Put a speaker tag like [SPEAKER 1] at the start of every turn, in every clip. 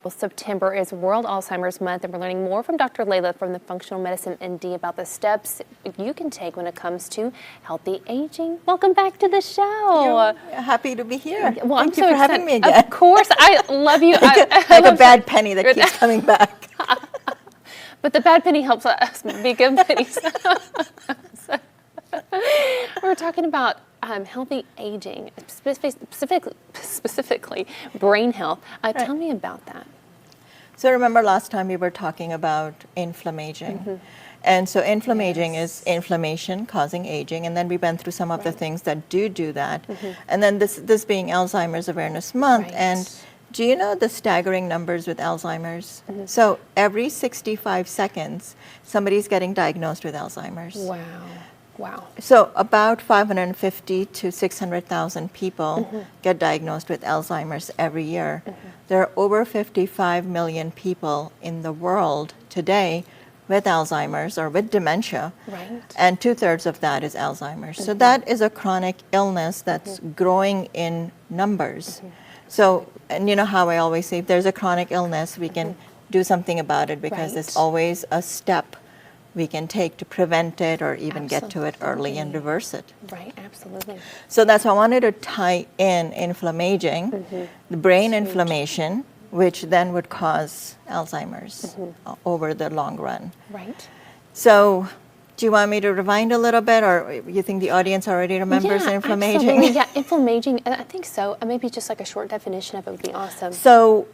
[SPEAKER 1] Well, September is World Alzheimer's Month, and we're learning more from Dr. Lela from the Functional Medicine ND about the steps you can take when it comes to healthy aging. Welcome back to the show.
[SPEAKER 2] Happy to be here.
[SPEAKER 1] Well,
[SPEAKER 2] Thank you for having me again.
[SPEAKER 1] Of course, I love you.
[SPEAKER 2] Like a bad penny that keeps coming back.
[SPEAKER 1] But the bad penny helps us be good pennies. We're talking about healthy aging, specifically brain health. Tell me about that.
[SPEAKER 2] So remember last time we were talking about inflammaging. And so inflammaging is inflammation causing aging, and then we went through some of the things that do that. And then this being Alzheimer's Awareness Month, and do you know the staggering numbers with Alzheimer's? So every 65 seconds, somebody's getting diagnosed with Alzheimer's.
[SPEAKER 1] Wow. Wow.
[SPEAKER 2] So about 550 to 600,000 people get diagnosed with Alzheimer's every year. There are over 55 million people in the world today with Alzheimer's or with dementia, and 2/3 of that is Alzheimer's. So that is a chronic illness that's growing in numbers. So, and you know how I always say, if there's a chronic illness, we can do something about it, because it's always a step we can take to prevent it or even get to it early and reverse it.
[SPEAKER 1] Right, absolutely.
[SPEAKER 2] So that's why I wanted to tie in inflammaging, the brain inflammation, which then would cause Alzheimer's over the long run.
[SPEAKER 1] Right.
[SPEAKER 2] So do you want me to rewind a little bit, or you think the audience already remembers inflammaging?
[SPEAKER 1] Absolutely. Yeah, inflammaging, I think so. Maybe just like a short definition of it would be awesome.
[SPEAKER 2] So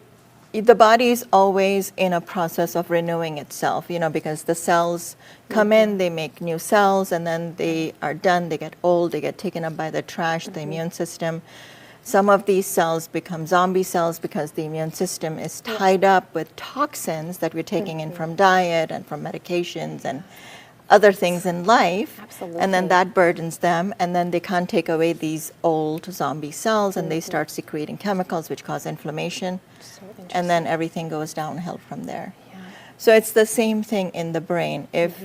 [SPEAKER 2] the body is always in a process of renewing itself, you know, because the cells come in, they make new cells, and then they are done, they get old, they get taken up by the trash, the immune system. Some of these cells become zombie cells because the immune system is tied up with toxins that we're taking in from diet and from medications and other things in life.
[SPEAKER 1] Absolutely.
[SPEAKER 2] And then that burdens them, and then they can't take away these old zombie cells, and they start secreting chemicals which cause inflammation, and then everything goes downhill from there. So it's the same thing in the brain. If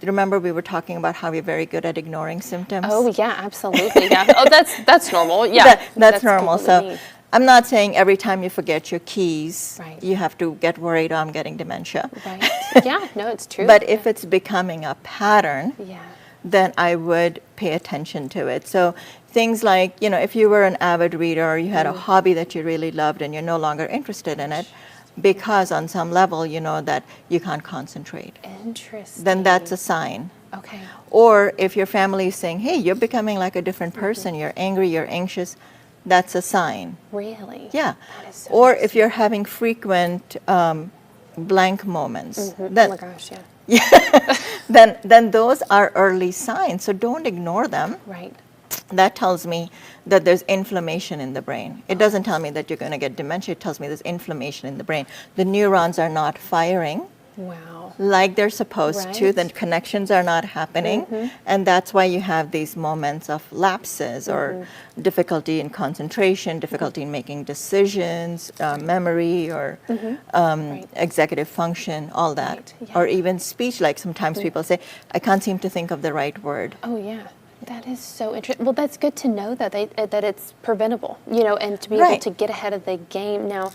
[SPEAKER 2] remember, we were talking about how we're very good at ignoring symptoms.
[SPEAKER 1] Oh yeah, absolutely. Yeah. Oh, that's normal. Yeah,
[SPEAKER 2] that's normal. So
[SPEAKER 1] me.
[SPEAKER 2] I'm not saying every time you forget your keys,
[SPEAKER 1] Right.
[SPEAKER 2] you have to get worried, oh, I'm getting dementia.
[SPEAKER 1] Right. Yeah. No, it's true.
[SPEAKER 2] But if it's becoming a pattern,
[SPEAKER 1] yeah.
[SPEAKER 2] then I would pay attention to it. So things like, you know, if you were an avid reader or you had a hobby that you really loved and you're no longer interested in it, because on some level you know that you can't concentrate,
[SPEAKER 1] Interesting.
[SPEAKER 2] then that's a sign.
[SPEAKER 1] Okay.
[SPEAKER 2] Or if your family is saying, hey, you're becoming like a different person, you're angry, you're anxious, that's a sign.
[SPEAKER 1] Really?
[SPEAKER 2] Yeah.
[SPEAKER 1] That is so
[SPEAKER 2] Or if
[SPEAKER 1] interesting.
[SPEAKER 2] you're having frequent blank moments,
[SPEAKER 1] Oh
[SPEAKER 2] then,
[SPEAKER 1] my gosh, yeah.
[SPEAKER 2] then those are early signs. So don't ignore them.
[SPEAKER 1] Right.
[SPEAKER 2] That tells me that there's inflammation in the brain. It doesn't tell me that you're going to get dementia. It tells me there's inflammation in the brain. The neurons are not firing
[SPEAKER 1] Wow.
[SPEAKER 2] like they're supposed to.
[SPEAKER 1] Right.
[SPEAKER 2] The connections are not happening. And that's why you have these moments of lapses or difficulty in concentration, difficulty in making decisions, memory, or executive function, all that.
[SPEAKER 1] Right, yeah.
[SPEAKER 2] Or even speech, like sometimes people say, I can't seem to think of the right word.
[SPEAKER 1] Oh yeah. That is so interesting. Well, that's good to know that that it's preventable, you know, and to be able
[SPEAKER 2] Right.
[SPEAKER 1] to get ahead of the game. Now,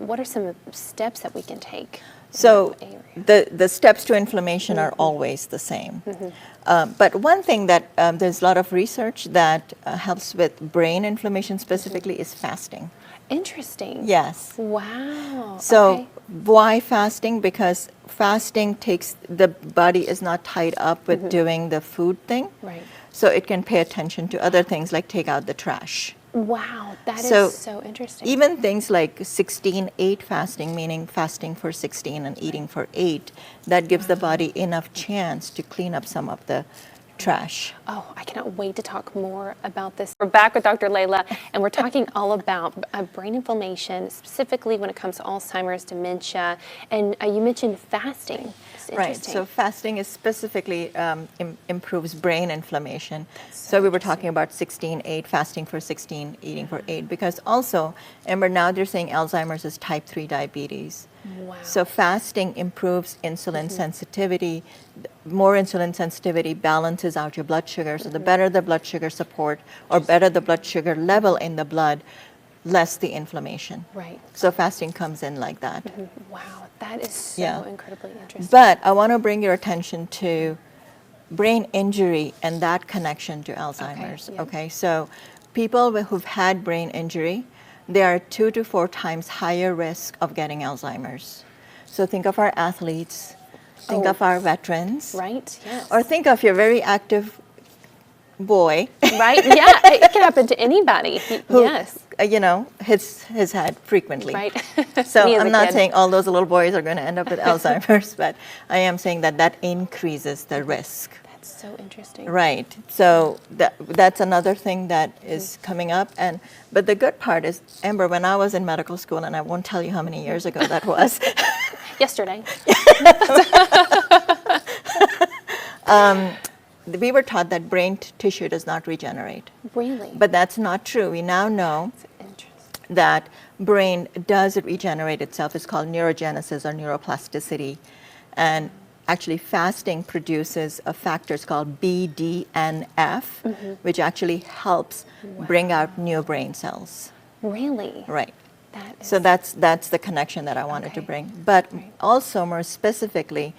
[SPEAKER 1] what are some steps that we can take?
[SPEAKER 2] So
[SPEAKER 1] in that area?
[SPEAKER 2] the steps to inflammation are always the same. But one thing that there's a lot of research that helps with brain inflammation specifically is fasting.
[SPEAKER 1] Interesting.
[SPEAKER 2] Yes.
[SPEAKER 1] Wow.
[SPEAKER 2] So
[SPEAKER 1] okay.
[SPEAKER 2] why fasting? Because fasting takes, the body is not tied up with doing the food thing.
[SPEAKER 1] Right.
[SPEAKER 2] So it can pay attention to other things like take out the trash.
[SPEAKER 1] Wow, that is
[SPEAKER 2] So
[SPEAKER 1] so interesting.
[SPEAKER 2] Even things like 16-8 fasting, meaning fasting for 16 and eating for 8, that gives the body enough chance to clean up some of the trash.
[SPEAKER 1] Oh, I cannot wait to talk more about this. We're back with Dr. Lela, and we're talking all about brain inflammation, specifically when it comes to Alzheimer's, dementia, and you mentioned fasting. It's
[SPEAKER 2] Right,
[SPEAKER 1] interesting.
[SPEAKER 2] so fasting is specifically improves brain inflammation. So we were talking about 16-8, fasting for 16, eating for 8, because also, remember now they're saying Alzheimer's is type 3 diabetes.
[SPEAKER 1] Wow.
[SPEAKER 2] So fasting improves insulin sensitivity. More insulin sensitivity balances out your blood sugar. So the better the blood sugar support, or better the blood sugar level in the blood, less the inflammation.
[SPEAKER 1] Right.
[SPEAKER 2] So fasting comes in like that.
[SPEAKER 1] Wow, that is so
[SPEAKER 2] Yeah.
[SPEAKER 1] incredibly interesting.
[SPEAKER 2] But I want to bring your attention to brain injury and that connection to Alzheimer's.
[SPEAKER 1] yeah.
[SPEAKER 2] Okay, so people who've had brain injury, they are 2 to 4 times higher risk of getting Alzheimer's. So think of our athletes, think of our veterans,
[SPEAKER 1] Right, yes.
[SPEAKER 2] or think of your very active boy.
[SPEAKER 1] Right, yeah, it can happen to anybody.
[SPEAKER 2] Who,
[SPEAKER 1] Yes.
[SPEAKER 2] hits his head frequently.
[SPEAKER 1] Right.
[SPEAKER 2] So
[SPEAKER 1] Me as
[SPEAKER 2] I'm
[SPEAKER 1] a
[SPEAKER 2] not
[SPEAKER 1] kid.
[SPEAKER 2] saying all those little boys are going to end up with Alzheimer's, but I am saying that increases the risk.
[SPEAKER 1] That's so interesting.
[SPEAKER 2] Right. So that's another thing that is coming up. But the good part is, Amber, when I was in medical school, and I won't tell you how many years ago that was.
[SPEAKER 1] Yesterday.
[SPEAKER 2] We were taught that brain tissue does not regenerate.
[SPEAKER 1] Really?
[SPEAKER 2] But that's not true. We now know
[SPEAKER 1] That's interesting.
[SPEAKER 2] that brain does regenerate itself. It's called neurogenesis or neuroplasticity. And actually fasting produces a factor, it's called BDNF, which actually helps bring out new brain cells.
[SPEAKER 1] Really?
[SPEAKER 2] Right.
[SPEAKER 1] That is
[SPEAKER 2] So that's the connection that I wanted to
[SPEAKER 1] Okay.
[SPEAKER 2] bring. But
[SPEAKER 1] Right.
[SPEAKER 2] also more specifically,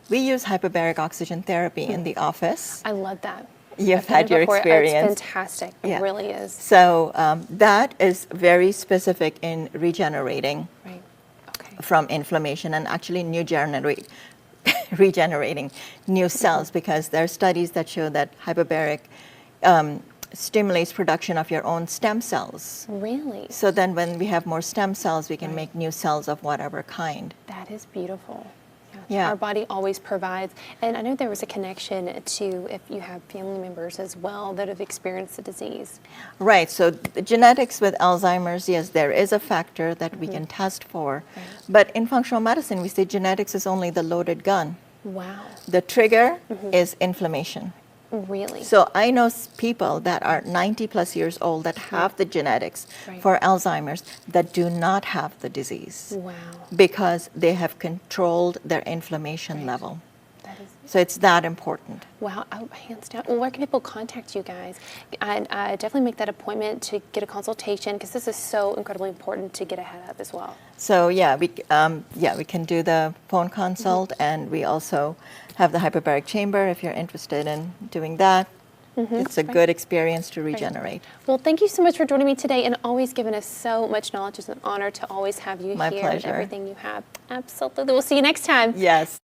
[SPEAKER 2] we use hyperbaric oxygen therapy in the office.
[SPEAKER 1] I love that.
[SPEAKER 2] You've
[SPEAKER 1] I've done
[SPEAKER 2] had
[SPEAKER 1] it
[SPEAKER 2] your
[SPEAKER 1] before.
[SPEAKER 2] experience.
[SPEAKER 1] It's fantastic.
[SPEAKER 2] Yeah.
[SPEAKER 1] It really is.
[SPEAKER 2] So that is very specific in regenerating
[SPEAKER 1] Right. Okay.
[SPEAKER 2] from inflammation and actually regenerating new cells, because there are studies that show that hyperbaric stimulates production of your own stem cells.
[SPEAKER 1] Really?
[SPEAKER 2] So then when we have more stem cells, we can make new cells of whatever kind.
[SPEAKER 1] That is beautiful.
[SPEAKER 2] Yeah.
[SPEAKER 1] Our body always provides. And I know there was a connection to if you have family members as well that have experienced the disease.
[SPEAKER 2] Right, so the genetics with Alzheimer's, yes, there is a factor that we can test for. But in functional medicine, we say genetics is only the loaded gun.
[SPEAKER 1] Wow.
[SPEAKER 2] The trigger is inflammation.
[SPEAKER 1] Really?
[SPEAKER 2] So I know people that are 90 plus years old that have the genetics
[SPEAKER 1] Right.
[SPEAKER 2] for Alzheimer's that do not have the disease
[SPEAKER 1] Wow.
[SPEAKER 2] because they have controlled their inflammation level.
[SPEAKER 1] That is
[SPEAKER 2] So it's that important.
[SPEAKER 1] wow. Oh, hands down. Well, where can people contact you guys? I definitely make that appointment to get a consultation because this is so incredibly important to get ahead of as well.
[SPEAKER 2] So we can do the phone consult, and we also have the hyperbaric chamber if you're interested in doing that. It's a good experience to regenerate.
[SPEAKER 1] Well, thank you so much for joining me today and always giving us so much knowledge. It's an honor to always have you
[SPEAKER 2] My
[SPEAKER 1] here
[SPEAKER 2] pleasure.
[SPEAKER 1] and everything you have. Absolutely. We'll see you next time.
[SPEAKER 2] Yes.